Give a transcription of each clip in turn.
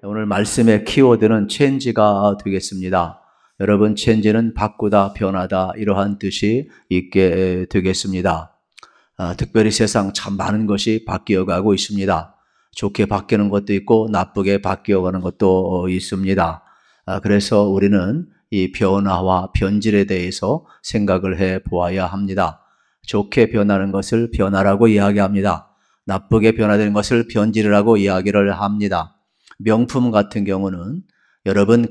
오늘 말씀의 키워드는 체인지가 되겠습니다. 여러분, 체인지는 바꾸다, 변하다 이러한 뜻이 있게 되겠습니다. 특별히 세상 참 많은 것이 바뀌어가고 있습니다. 좋게 바뀌는 것도 있고 나쁘게 바뀌어가는 것도 있습니다. 그래서 우리는 이 변화와 변질에 대해서 생각을 해 보아야 합니다. 좋게 변하는 것을 변화라고 이야기합니다. 나쁘게 변화되는 것을 변질이라고 이야기를 합니다. 명품 같은 경우는 여러분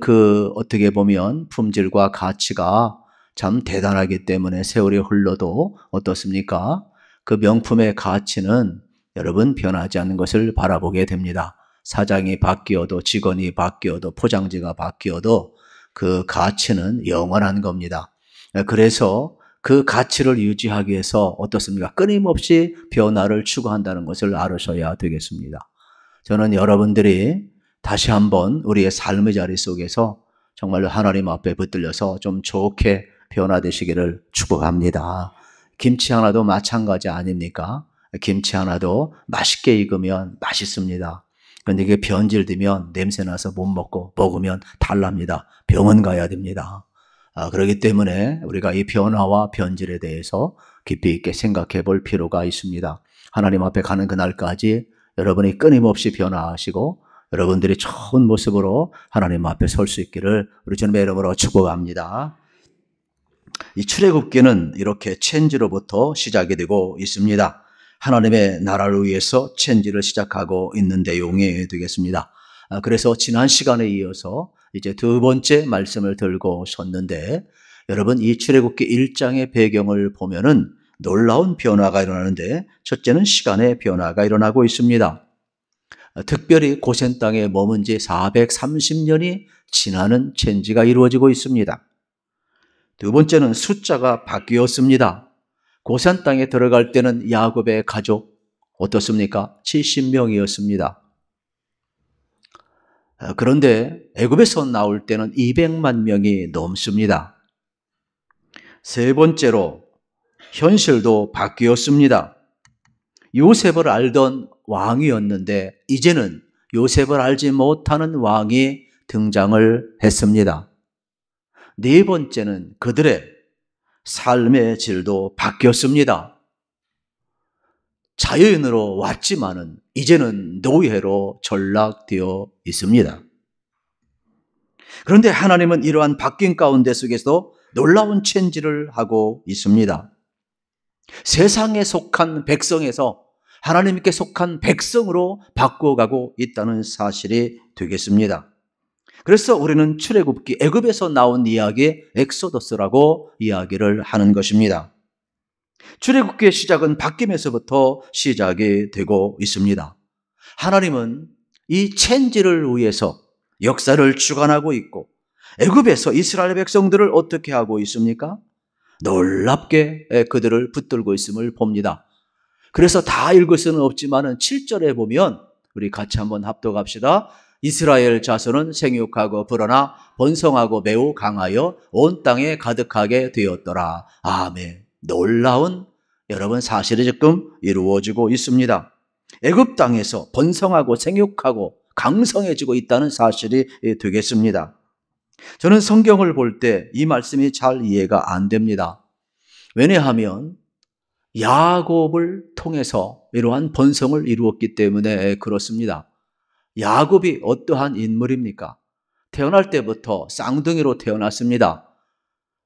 어떻게 보면 품질과 가치가 참 대단하기 때문에 세월이 흘러도 어떻습니까? 그 명품의 가치는 여러분 변하지 않는 것을 바라보게 됩니다. 사장이 바뀌어도 직원이 바뀌어도 포장지가 바뀌어도 그 가치는 영원한 겁니다. 그래서 그 가치를 유지하기 위해서 어떻습니까? 끊임없이 변화를 추구한다는 것을 알으셔야 되겠습니다. 저는 여러분들이 다시 한번 우리의 삶의 자리 속에서 정말로 하나님 앞에 붙들려서 좀 좋게 변화되시기를 축복합니다. 김치 하나도 마찬가지 아닙니까? 김치 하나도 맛있게 익으면 맛있습니다. 그런데 이게 변질되면 냄새나서 못 먹고 먹으면 탈납니다. 병원 가야 됩니다. 그렇기 때문에 우리가 이 변화와 변질에 대해서 깊이 있게 생각해 볼 필요가 있습니다. 하나님 앞에 가는 그날까지 여러분이 끊임없이 변화하시고 여러분들이 좋은 모습으로 하나님 앞에 설 수 있기를 우리 주님의 이름으로 축복합니다. 이 출애굽기는 이렇게 체인지로부터 시작이 되고 있습니다. 하나님의 나라를 위해서 체인지를 시작하고 있는 내용이 되겠습니다. 그래서 지난 시간에 이어서 이제 두 번째 말씀을 들고 섰는데 여러분 이 출애굽기 1장의 배경을 보면은 놀라운 변화가 일어나는데 첫째는 시간의 변화가 일어나고 있습니다. 특별히 고센 땅에 머문 지 430년이 지나는 체인지가 이루어지고 있습니다. 두 번째는 숫자가 바뀌었습니다. 고센 땅에 들어갈 때는 야곱의 가족 어떻습니까? 70명이었습니다. 그런데 애굽에서 나올 때는 200만 명이 넘습니다. 세 번째로 현실도 바뀌었습니다. 요셉을 알던 왕이었는데 이제는 요셉을 알지 못하는 왕이 등장을 했습니다. 네 번째는 그들의 삶의 질도 바뀌었습니다. 자유인으로 왔지만은 이제는 노예로 전락되어 있습니다. 그런데 하나님은 이러한 바뀐 가운데 속에서 놀라운 체인지를 하고 있습니다. 세상에 속한 백성에서 하나님께 속한 백성으로 바꿔가고 있다는 사실이 되겠습니다. 그래서 우리는 출애굽기 애굽에서 나온 이야기 엑소더스라고 이야기를 하는 것입니다. 출애굽기의 시작은 바뀜에서부터 시작이 되고 있습니다. 하나님은 이 체인지를 위해서 역사를 주관하고 있고 애굽에서 이스라엘 백성들을 어떻게 하고 있습니까? 놀랍게 그들을 붙들고 있음을 봅니다. 그래서 다 읽을 수는 없지만 7절에 보면 우리 같이 한번 합독합시다. 이스라엘 자손은 생육하고 불어나 번성하고 매우 강하여 온 땅에 가득하게 되었더라. 아멘. 놀라운 여러분 사실이 지금 이루어지고 있습니다. 애굽 땅에서 번성하고 생육하고 강성해지고 있다는 사실이 되겠습니다. 저는 성경을 볼 때 이 말씀이 잘 이해가 안 됩니다. 왜냐하면 야곱을 통해서 이러한 번성을 이루었기 때문에 그렇습니다. 야곱이 어떠한 인물입니까? 태어날 때부터 쌍둥이로 태어났습니다.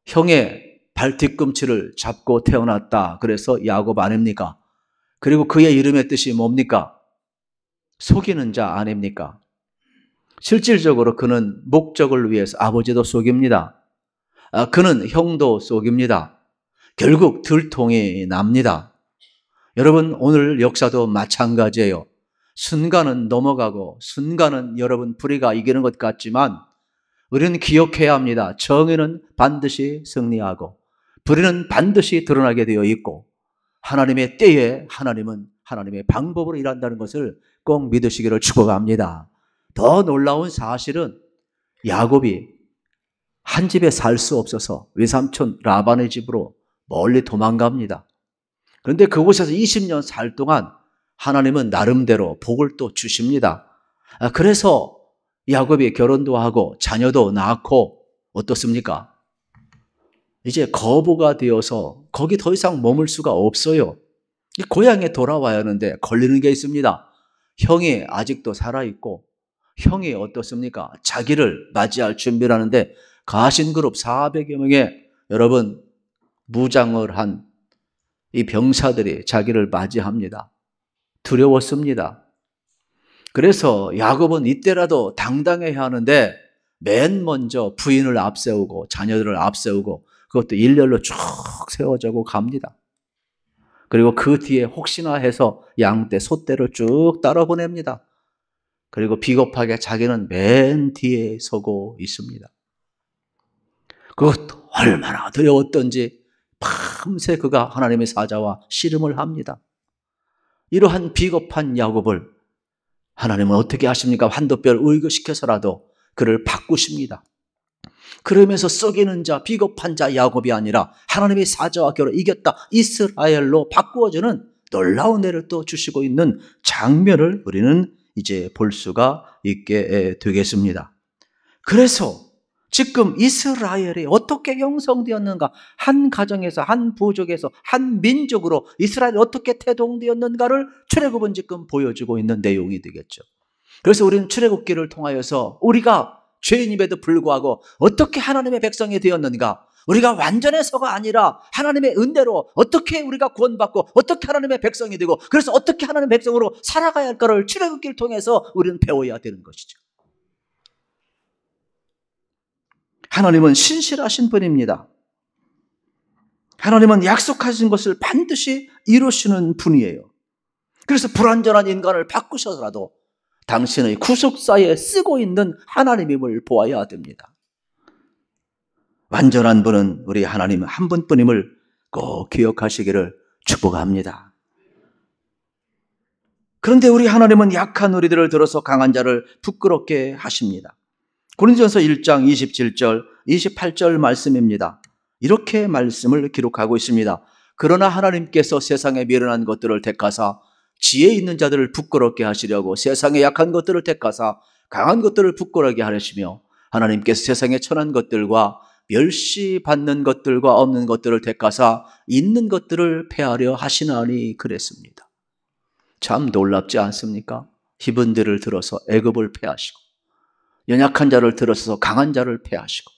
형의 발 뒤꿈치를 잡고 태어났다. 그래서 야곱 아닙니까? 그리고 그의 이름의 뜻이 뭡니까? 속이는 자 아닙니까? 실질적으로 그는 목적을 위해서 아버지도 속입니다. 그는 형도 속입니다. 결국 들통이 납니다. 여러분 오늘 역사도 마찬가지예요. 순간은 넘어가고 순간은 여러분 불의가 이기는 것 같지만 우리는 기억해야 합니다. 정의는 반드시 승리하고 불의는 반드시 드러나게 되어 있고 하나님의 때에 하나님은 하나님의 방법으로 일한다는 것을 꼭 믿으시기를 축복합니다. 더 놀라운 사실은 야곱이 한 집에 살 수 없어서 외삼촌 라반의 집으로 멀리 도망갑니다. 그런데 그곳에서 20년 살 동안 하나님은 나름대로 복을 또 주십니다. 그래서 야곱이 결혼도 하고 자녀도 낳고 어떻습니까? 이제 거부가 되어서 거기 더 이상 머물 수가 없어요. 고향에 돌아와야 하는데 걸리는 게 있습니다. 형이 아직도 살아있고 형이 어떻습니까? 자기를 맞이할 준비를 하는데 가신그룹 400여 명의 여러분 무장을 한 이 병사들이 자기를 맞이합니다. 두려웠습니다. 그래서 야곱은 이때라도 당당해야 하는데 맨 먼저 부인을 앞세우고 자녀들을 앞세우고 그것도 일렬로 쭉 세워주고 갑니다. 그리고 그 뒤에 혹시나 해서 양떼, 소떼를 쭉 따라 보냅니다. 그리고 비겁하게 자기는 맨 뒤에 서고 있습니다. 그것도 얼마나 두려웠던지 밤새 그가 하나님의 사자와 씨름을 합니다. 이러한 비겁한 야곱을 하나님은 어떻게 하십니까? 한도뼈를 의거시켜서라도 그를 바꾸십니다. 그러면서 썩이는 자, 비겁한 자 야곱이 아니라 하나님의 사자와 겨루 이겼다 이스라엘로 바꾸어주는 놀라운 애를 또 주시고 있는 장면을 우리는 이제 볼 수가 있게 되겠습니다. 그래서 지금 이스라엘이 어떻게 형성되었는가, 한 가정에서, 한 부족에서, 한 민족으로 이스라엘이 어떻게 태동되었는가를 출애굽은 지금 보여주고 있는 내용이 되겠죠. 그래서 우리는 출애굽기를 통하여서 우리가 죄인임에도 불구하고 어떻게 하나님의 백성이 되었는가, 우리가 완전해서가 아니라 하나님의 은혜로 어떻게 우리가 구원받고 어떻게 하나님의 백성이 되고 그래서 어떻게 하나님의 백성으로 살아가야 할까를 출애굽기를 통해서 우리는 배워야 되는 것이죠. 하나님은 신실하신 분입니다. 하나님은 약속하신 것을 반드시 이루시는 분이에요. 그래서 불완전한 인간을 바꾸셔서라도 당신의 구속사에 쓰고 있는 하나님임을 보아야 됩니다. 완전한 분은 우리 하나님 한 분뿐임을 꼭 기억하시기를 축복합니다. 그런데 우리 하나님은 약한 우리들을 들어서 강한 자를 부끄럽게 하십니다. 고린도전서 1장 27절, 28절 말씀입니다. 이렇게 말씀을 기록하고 있습니다. 그러나 하나님께서 세상에 미련한 것들을 택하사 지혜 있는 자들을 부끄럽게 하시려고 세상에 약한 것들을 택하사 강한 것들을 부끄럽게 하시며 하나님께서 세상에 천한 것들과 멸시받는 것들과 없는 것들을 택하사 있는 것들을 폐하려 하시나니 그랬습니다. 참 놀랍지 않습니까? 히브리들을 들어서 애굽을 폐하시고 연약한 자를 들어서 강한 자를 폐하시고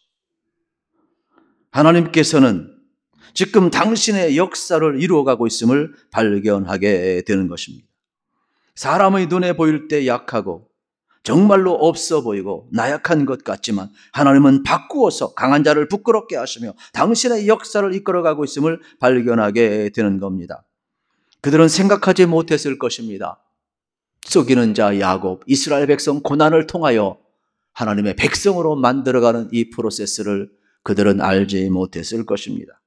하나님께서는 지금 당신의 역사를 이루어가고 있음을 발견하게 되는 것입니다. 사람의 눈에 보일 때 약하고 정말로 없어 보이고 나약한 것 같지만 하나님은 바꾸어서 강한 자를 부끄럽게 하시며 당신의 역사를 이끌어가고 있음을 발견하게 되는 겁니다. 그들은 생각하지 못했을 것입니다. 속이는 자 야곱, 이스라엘 백성 고난을 통하여 하나님의 백성으로 만들어가는 이 프로세스를 그들은 알지 못했을 것입니다.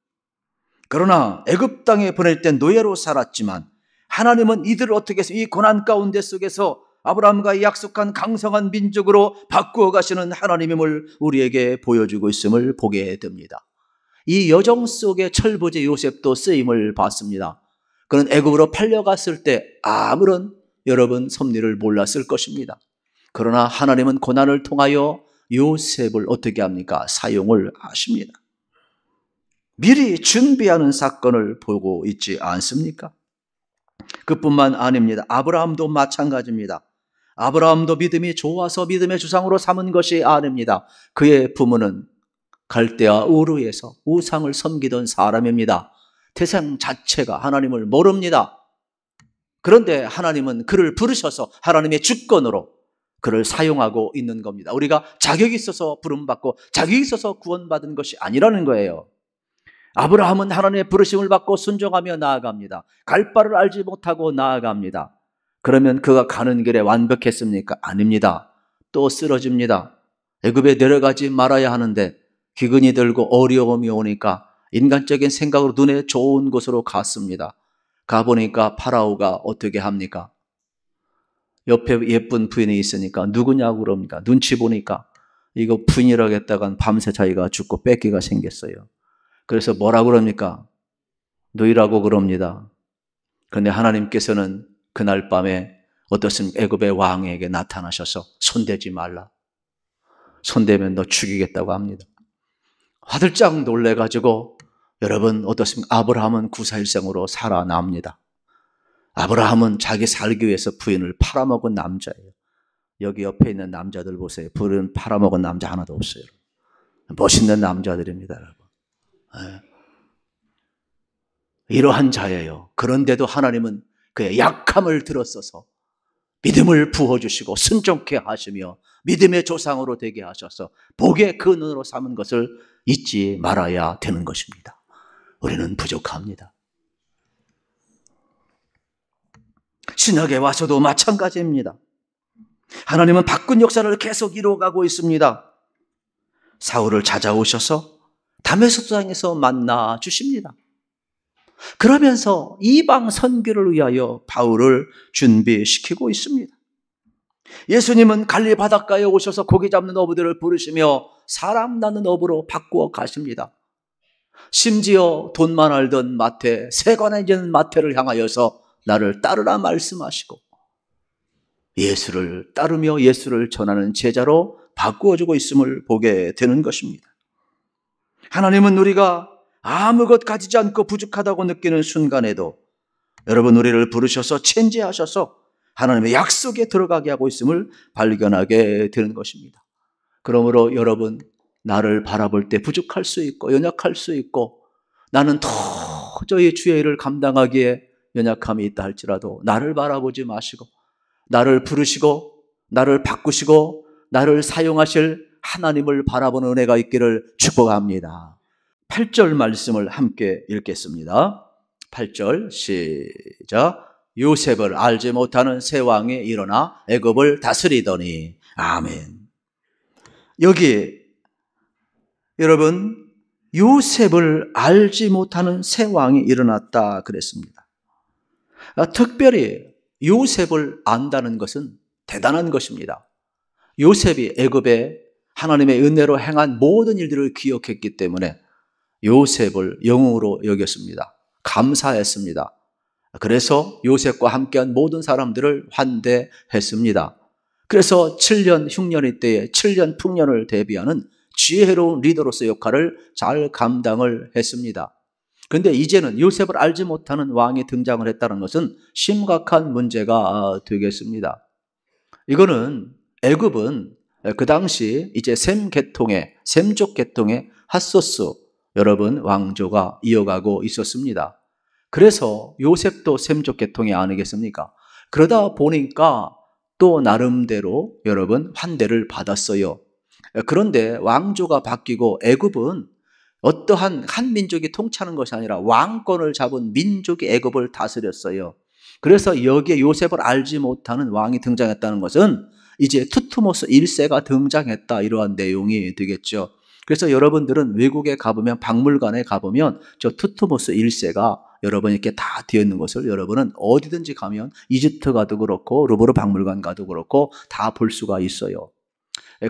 그러나 애굽 땅에 보낼 때 노예로 살았지만 하나님은 이들을 어떻게 해서 이 고난 가운데 속에서 아브라함과 약속한 강성한 민족으로 바꾸어 가시는 하나님임을 우리에게 보여주고 있음을 보게 됩니다. 이 여정 속에 철부지 요셉도 쓰임을 받습니다. 그는 애굽으로 팔려갔을 때 아무런 여러분 섭리를 몰랐을 것입니다. 그러나 하나님은 고난을 통하여 요셉을 어떻게 합니까? 사용을 하십니다. 미리 준비하는 사건을 보고 있지 않습니까? 그뿐만 아닙니다. 아브라함도 마찬가지입니다. 아브라함도 믿음이 좋아서 믿음의 주상으로 삼은 것이 아닙니다. 그의 부모는 갈대아 우르에서 우상을 섬기던 사람입니다. 태생 자체가 하나님을 모릅니다. 그런데 하나님은 그를 부르셔서 하나님의 주권으로 그를 사용하고 있는 겁니다. 우리가 자격이 있어서 부름받고 자격이 있어서 구원받은 것이 아니라는 거예요. 아브라함은 하나님의 부르심을 받고 순종하며 나아갑니다. 갈 바를 알지 못하고 나아갑니다. 그러면 그가 가는 길에 완벽했습니까? 아닙니다. 또 쓰러집니다. 애굽에 내려가지 말아야 하는데 기근이 들고 어려움이 오니까 인간적인 생각으로 눈에 좋은 곳으로 갔습니다. 가보니까 파라오가 어떻게 합니까? 옆에 예쁜 부인이 있으니까 누구냐고 그럽니까? 눈치 보니까 이거 부인이라고 했다간 밤새 자기가 죽고 뺏기가 생겼어요. 그래서 뭐라고 그럽니까? 누이라고 그럽니다. 그런데 하나님께서는 그날 밤에 어떻습니까? 애굽의 왕에게 나타나셔서 손대지 말라. 손대면 너 죽이겠다고 합니다. 화들짝 놀래가지고 여러분 어떻습니까? 아브라함은 구사일생으로 살아납니다. 아브라함은 자기 살기 위해서 부인을 팔아먹은 남자예요. 여기 옆에 있는 남자들 보세요. 부인 팔아먹은 남자 하나도 없어요. 멋있는 남자들입니다, 여러분. 네. 이러한 자예요. 그런데도 하나님은 그의 약함을 들었어서 믿음을 부어주시고 순종케 하시며 믿음의 조상으로 되게 하셔서 복의 근원으로 삼은 것을 잊지 말아야 되는 것입니다. 우리는 부족합니다. 신학에 와서도 마찬가지입니다. 하나님은 바꾼 역사를 계속 이루어가고 있습니다. 사울을 찾아오셔서 다메섹에서 만나 주십니다. 그러면서 이방 선교를 위하여 바울을 준비시키고 있습니다. 예수님은 갈릴리 바닷가에 오셔서 고기 잡는 어부들을 부르시며 사람 낳는 어부로 바꾸어 가십니다. 심지어 돈만 알던 마태, 세관에는 마태를 향하여서 나를 따르라 말씀하시고 예수를 따르며 예수를 전하는 제자로 바꾸어주고 있음을 보게 되는 것입니다. 하나님은 우리가 아무것 가지지 않고 부족하다고 느끼는 순간에도 여러분 우리를 부르셔서 체인지하셔서 하나님의 약속에 들어가게 하고 있음을 발견하게 되는 것입니다. 그러므로 여러분 나를 바라볼 때 부족할 수 있고 연약할 수 있고 나는 도저히 주의 일을 감당하기에 연약함이 있다 할지라도 나를 바라보지 마시고 나를 부르시고 나를 바꾸시고 나를 사용하실 하나님을 바라보는 은혜가 있기를 축복합니다. 8절 말씀을 함께 읽겠습니다. 8절 시작. 요셉을 알지 못하는 새 왕이 일어나 애굽을 다스리더니 아멘. 여기 여러분 요셉을 알지 못하는 새 왕이 일어났다 그랬습니다. 특별히 요셉을 안다는 것은 대단한 것입니다. 요셉이 애굽에 하나님의 은혜로 행한 모든 일들을 기억했기 때문에 요셉을 영웅으로 여겼습니다. 감사했습니다. 그래서 요셉과 함께한 모든 사람들을 환대했습니다. 그래서 7년 흉년의 때에 7년 풍년을 대비하는 지혜로운 리더로서의 역할을 잘 감당을 했습니다. 그런데 이제는 요셉을 알지 못하는 왕이 등장을 했다는 것은 심각한 문제가 되겠습니다. 이거는 애굽은 그 당시 이제 셈족 계통의 핫소스 여러분 왕조가 이어가고 있었습니다. 그래서 요셉도 셈족 계통이 아니겠습니까? 그러다 보니까 또 나름대로 여러분 환대를 받았어요. 그런데 왕조가 바뀌고 애굽은 어떠한 한 민족이 통치하는 것이 아니라 왕권을 잡은 민족이 애굽을 다스렸어요. 그래서 여기에 요셉을 알지 못하는 왕이 등장했다는 것은 이제 투트모스 1세가 등장했다 이러한 내용이 되겠죠. 그래서 여러분들은 외국에 가보면 박물관에 가보면 저 투트모스 1세가 여러분 이렇게 다 되어 있는 것을 여러분은 어디든지 가면 이집트 가도 그렇고 루브르 박물관 가도 그렇고 다 볼 수가 있어요.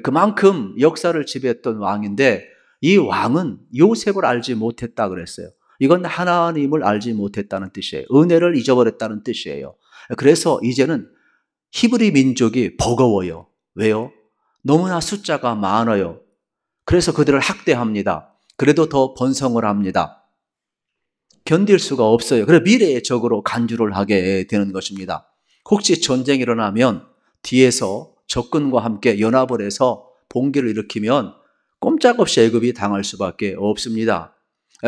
그만큼 역사를 지배했던 왕인데 이 왕은 요셉을 알지 못했다 그랬어요. 이건 하나님을 알지 못했다는 뜻이에요. 은혜를 잊어버렸다는 뜻이에요. 그래서 이제는 히브리 민족이 버거워요. 왜요? 너무나 숫자가 많아요. 그래서 그들을 학대합니다. 그래도 더 번성을 합니다. 견딜 수가 없어요. 그래서 미래의 적으로 간주를 하게 되는 것입니다. 혹시 전쟁이 일어나면 뒤에서 적군과 함께 연합을 해서 봉기를 일으키면 꼼짝없이 애굽이 당할 수밖에 없습니다.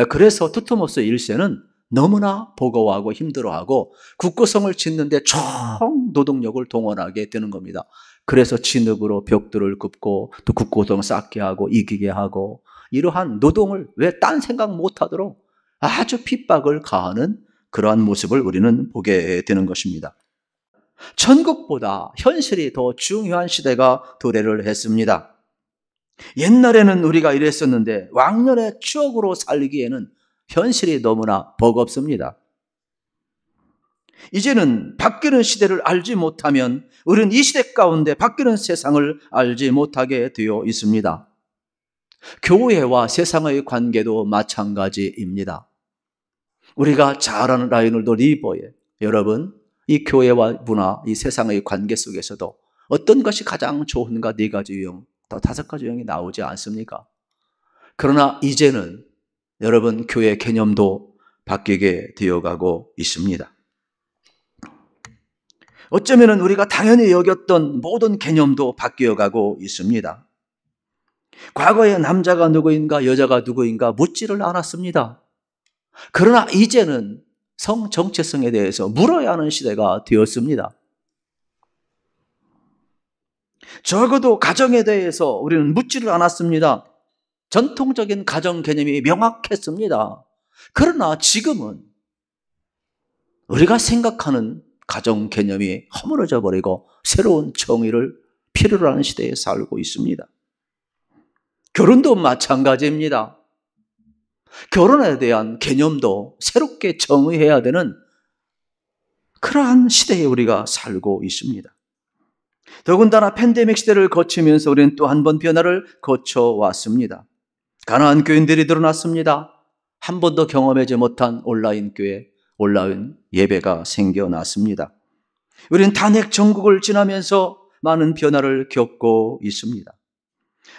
그래서 투트모스 1세는 너무나 버거워하고 힘들어하고 국고성을 짓는데 총 노동력을 동원하게 되는 겁니다. 그래서 진흙으로 벽돌을 굽고 또 국고성 쌓게 하고 이기게 하고 이러한 노동을 왜 딴 생각 못하도록 아주 핍박을 가하는 그러한 모습을 우리는 보게 되는 것입니다. 천국보다 현실이 더 중요한 시대가 도래를 했습니다. 옛날에는 우리가 이랬었는데 왕년의 추억으로 살기에는 현실이 너무나 버겁습니다. 이제는 바뀌는 시대를 알지 못하면 우리는 이 시대 가운데 바뀌는 세상을 알지 못하게 되어 있습니다. 교회와 세상의 관계도 마찬가지입니다. 우리가 잘 아는 라이놀드 리버의 여러분 이 교회와 문화, 이 세상의 관계 속에서도 어떤 것이 가장 좋은가 네 가지 유형 또 5가지 유형이 나오지 않습니까? 그러나 이제는 여러분 교회 개념도 바뀌게 되어가고 있습니다. 어쩌면 우리가 당연히 여겼던 모든 개념도 바뀌어가고 있습니다. 과거에 남자가 누구인가 여자가 누구인가 묻지를 않았습니다. 그러나 이제는 성 정체성에 대해서 물어야 하는 시대가 되었습니다. 적어도 가정에 대해서 우리는 묻지를 않았습니다. 전통적인 가정 개념이 명확했습니다. 그러나 지금은 우리가 생각하는 가정 개념이 허물어져 버리고 새로운 정의를 필요로 하는 시대에 살고 있습니다. 결혼도 마찬가지입니다. 결혼에 대한 개념도 새롭게 정의해야 되는 그러한 시대에 우리가 살고 있습니다. 더군다나 팬데믹 시대를 거치면서 우리는 또 한 번 변화를 거쳐왔습니다. 가난한 교인들이 늘어났습니다. 한 번도 경험하지 못한 온라인 교회, 온라인 예배가 생겨났습니다. 우리는 단핵 정국을 지나면서 많은 변화를 겪고 있습니다.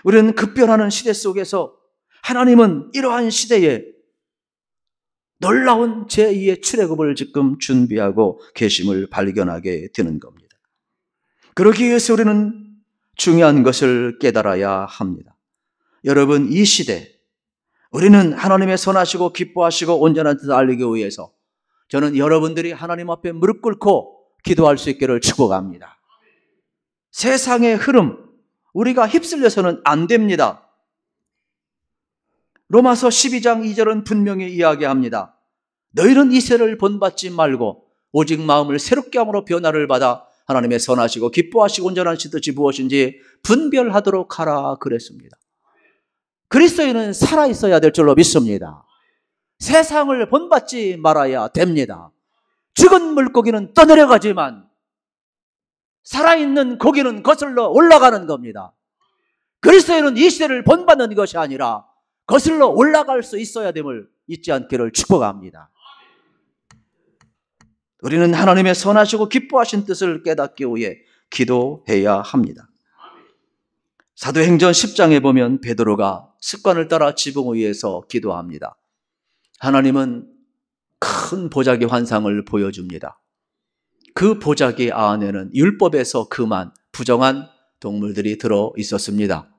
우리는 급변하는 시대 속에서 하나님은 이러한 시대에 놀라운 제2의 출애굽을 지금 준비하고 계심을 발견하게 되는 겁니다. 그러기 위해서 우리는 중요한 것을 깨달아야 합니다. 여러분, 이 시대 우리는 하나님의 선하시고 기뻐하시고 온전한 뜻을 알리기 위해서 저는 여러분들이 하나님 앞에 무릎 꿇고 기도할 수 있기를 축복합니다. 세상의 흐름 우리가 휩쓸려서는 안 됩니다. 로마서 12장 2절은 분명히 이야기합니다. 너희는 이 세를 본받지 말고 오직 마음을 새롭게 함으로 변화를 받아 하나님의 선하시고 기뻐하시고 온전한 뜻이 무엇인지 분별하도록 하라 그랬습니다. 그리스도인은 살아있어야 될 줄로 믿습니다. 세상을 본받지 말아야 됩니다. 죽은 물고기는 떠내려가지만 살아있는 고기는 거슬러 올라가는 겁니다. 그리스도인은 이 시대를 본받는 것이 아니라 거슬러 올라갈 수 있어야 됨을 잊지 않기를 축복합니다. 우리는 하나님의 선하시고 기뻐하신 뜻을 깨닫기 위해 기도해야 합니다. 사도행전 10장에 보면 베드로가 습관을 따라 지붕 위에서 기도합니다. 하나님은 큰 보자기 환상을 보여줍니다. 그 보자기 안에는 율법에서 금한 부정한 동물들이 들어 있었습니다.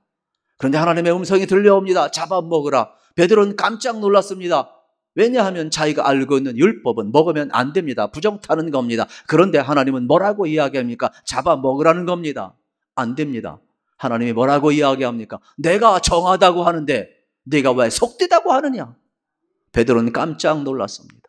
그런데 하나님의 음성이 들려옵니다. 잡아먹으라. 베드로는 깜짝 놀랐습니다. 왜냐하면 자기가 알고 있는 율법은 먹으면 안 됩니다. 부정타는 겁니다. 그런데 하나님은 뭐라고 이야기합니까? 잡아먹으라는 겁니다. 안 됩니다. 하나님이 뭐라고 이야기합니까? 내가 정하다고 하는데 네가 왜 속되다고 하느냐? 베드로는 깜짝 놀랐습니다.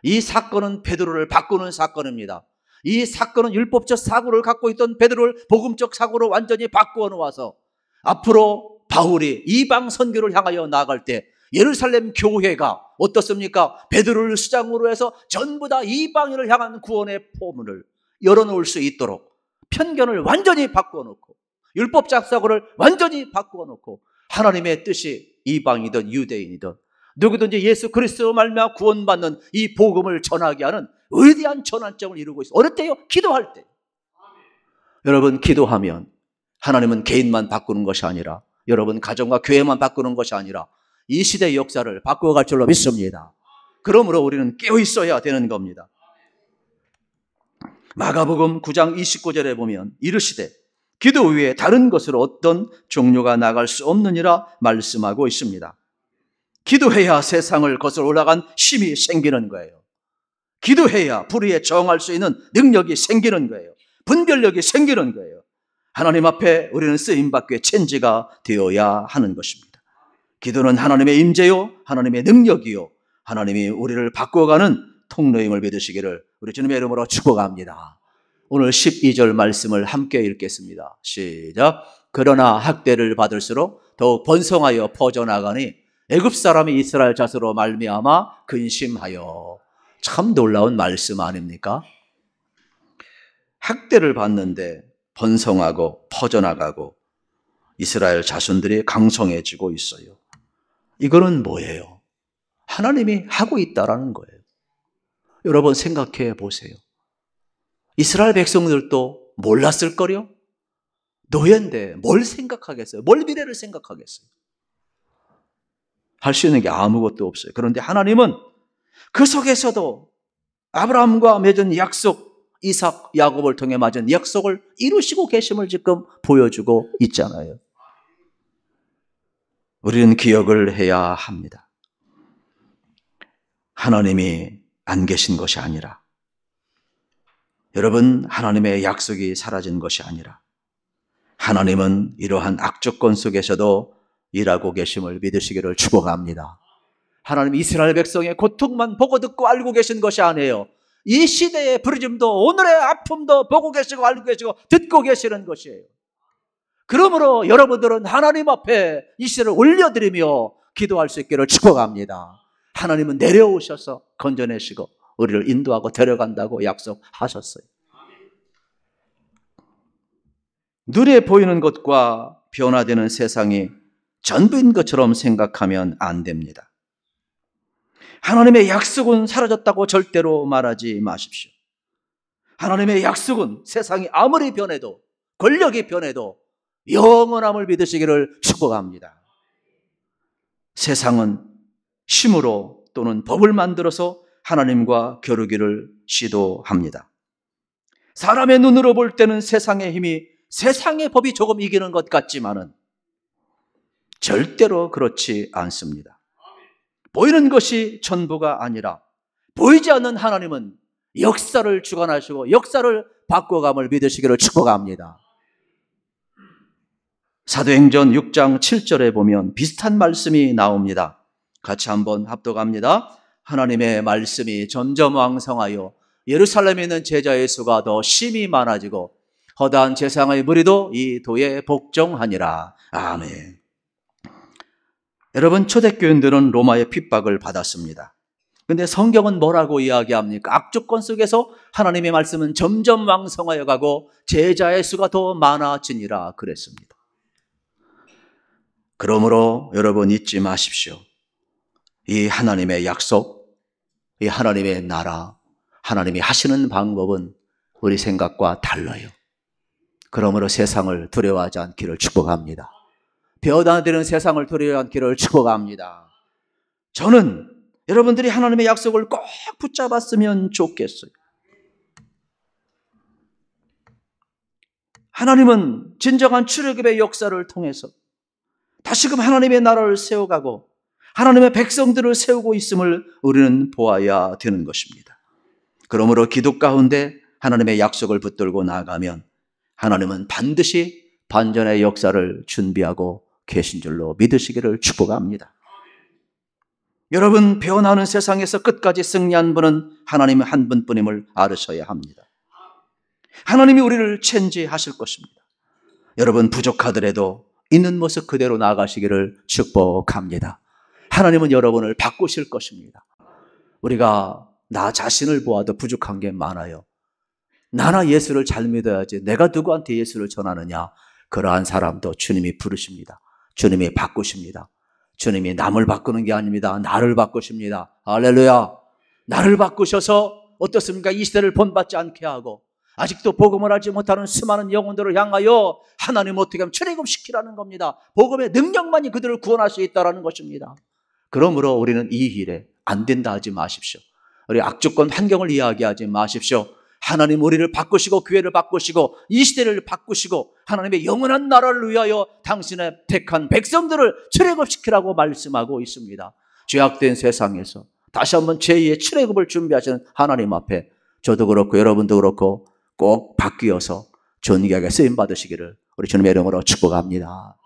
이 사건은 베드로를 바꾸는 사건입니다. 이 사건은 율법적 사고를 갖고 있던 베드로를 복음적 사고로 완전히 바꾸어 놓아서 앞으로 바울이 이방 선교를 향하여 나아갈 때 예루살렘 교회가 어떻습니까? 베드로를 수장으로 해서 전부 다 이방인을 향한 구원의 포문을 열어놓을 수 있도록 편견을 완전히 바꾸어놓고 율법적 사고를 완전히 바꾸어놓고 하나님의 뜻이 이방이든 유대인이든 누구든지 예수 그리스도 말미암아 구원받는 이 복음을 전하게 하는 위대한 전환점을 이루고 있어요. 어느 때요? 기도할 때. 여러분, 기도하면 하나님은 개인만 바꾸는 것이 아니라 여러분 가정과 교회만 바꾸는 것이 아니라 이 시대의 역사를 바꾸어갈 줄로 믿습니다. 그러므로 우리는 깨어 있어야 되는 겁니다. 마가복음 9장 29절에 보면 이르시되 기도 외에 다른 것으로 어떤 종류가 나갈 수 없느니라 말씀하고 있습니다. 기도해야 세상을 거슬러 올라간 힘이 생기는 거예요. 기도해야 불의에 저항할 수 있는 능력이 생기는 거예요. 분별력이 생기는 거예요. 하나님 앞에 우리는 쓰임받기에 천지가 되어야 하는 것입니다. 기도는 하나님의 임재요, 하나님의 능력이요, 하나님이 우리를 바꿔가는 통로임을 믿으시기를 우리 주님의 이름으로 축복합니다. 오늘 12절 말씀을 함께 읽겠습니다. 시작. 그러나 학대를 받을수록 더욱 번성하여 퍼져나가니 애굽 사람이 이스라엘 자손으로 말미암아 근심하여. 참 놀라운 말씀 아닙니까? 학대를 받는데 번성하고 퍼져나가고 이스라엘 자손들이 강성해지고 있어요. 이거는 뭐예요? 하나님이 하고 있다라는 거예요. 여러분 생각해 보세요. 이스라엘 백성들도 몰랐을 거요? 노예인데 뭘 생각하겠어요? 뭘 미래를 생각하겠어요? 할 수 있는 게 아무것도 없어요. 그런데 하나님은 그 속에서도 아브라함과 맺은 약속, 이삭, 야곱을 통해 맺은 약속을 이루시고 계심을 지금 보여주고 있잖아요. 우리는 기억을 해야 합니다. 하나님이 안 계신 것이 아니라, 여러분, 하나님의 약속이 사라진 것이 아니라 하나님은 이러한 악조건 속에서도 일하고 계심을 믿으시기를 축복합니다. 하나님 이스라엘 백성의 고통만 보고 듣고 알고 계신 것이 아니에요. 이 시대의 부르짐도 오늘의 아픔도 보고 계시고 알고 계시고 듣고 계시는 것이에요. 그러므로 여러분들은 하나님 앞에 이 시대를 올려드리며 기도할 수 있기를 축복합니다. 하나님은 내려오셔서 건져내시고 우리를 인도하고 데려간다고 약속하셨어요. 눈에 보이는 것과 변화되는 세상이 전부인 것처럼 생각하면 안 됩니다. 하나님의 약속은 사라졌다고 절대로 말하지 마십시오. 하나님의 약속은 세상이 아무리 변해도, 권력이 변해도 영원함을 믿으시기를 축복합니다. 세상은 힘으로 또는 법을 만들어서 하나님과 겨루기를 시도합니다. 사람의 눈으로 볼 때는 세상의 힘이 세상의 법이 조금 이기는 것 같지만은 절대로 그렇지 않습니다. 보이는 것이 전부가 아니라 보이지 않는 하나님은 역사를 주관하시고 역사를 바꿔감을 믿으시기를 축복합니다. 사도행전 6장 7절에 보면 비슷한 말씀이 나옵니다. 같이 한번 합독합니다. 하나님의 말씀이 점점 왕성하여 예루살렘에 있는 제자의 수가 더 심히 많아지고 허다한 재상의 무리도 이 도에 복종하니라. 아멘. 여러분, 초대교인들은 로마의 핍박을 받았습니다. 그런데 성경은 뭐라고 이야기합니까? 악조건 속에서 하나님의 말씀은 점점 왕성하여 가고 제자의 수가 더 많아지니라 그랬습니다. 그러므로 여러분 잊지 마십시오. 이 하나님의 약속, 이 하나님의 나라, 하나님이 하시는 방법은 우리 생각과 달라요. 그러므로 세상을 두려워하지 않기를 축복합니다. 변화되는 세상을 두려워하지 않기를 축복합니다. 저는 여러분들이 하나님의 약속을 꼭 붙잡았으면 좋겠어요. 하나님은 진정한 출애굽의 역사를 통해서 다시금 하나님의 나라를 세워가고 하나님의 백성들을 세우고 있음을 우리는 보아야 되는 것입니다. 그러므로 기도 가운데 하나님의 약속을 붙들고 나아가면 하나님은 반드시 반전의 역사를 준비하고 계신 줄로 믿으시기를 축복합니다. 여러분, 변하는 세상에서 끝까지 승리한 분은 하나님 한 분뿐임을 알으셔야 합니다. 하나님이 우리를 체인지하실 것입니다. 여러분, 부족하더라도 있는 모습 그대로 나아가시기를 축복합니다. 하나님은 여러분을 바꾸실 것입니다. 우리가 나 자신을 보아도 부족한 게 많아요. 나나 예수를 잘 믿어야지 내가 누구한테 예수를 전하느냐, 그러한 사람도 주님이 부르십니다. 주님이 바꾸십니다. 주님이 남을 바꾸는 게 아닙니다. 나를 바꾸십니다. 할렐루야. 나를 바꾸셔서 어떻습니까? 이 시대를 본받지 않게 하고 아직도 복음을 알지 못하는 수많은 영혼들을 향하여 하나님 어떻게 하면 출애굽시키라는 겁니다. 복음의 능력만이 그들을 구원할 수 있다는 것입니다. 그러므로 우리는 이 일에 안 된다 하지 마십시오. 우리 악조건 환경을 이야기하지 마십시오. 하나님 우리를 바꾸시고 교회를 바꾸시고 이 시대를 바꾸시고 하나님의 영원한 나라를 위하여 당신의 택한 백성들을 출애굽시키라고 말씀하고 있습니다. 죄악된 세상에서 다시 한번 제2의 출애굽을 준비하시는 하나님 앞에 저도 그렇고 여러분도 그렇고 꼭 바뀌어서 존귀하게 쓰임 받으시기를 우리 주님의 이름으로 축복합니다.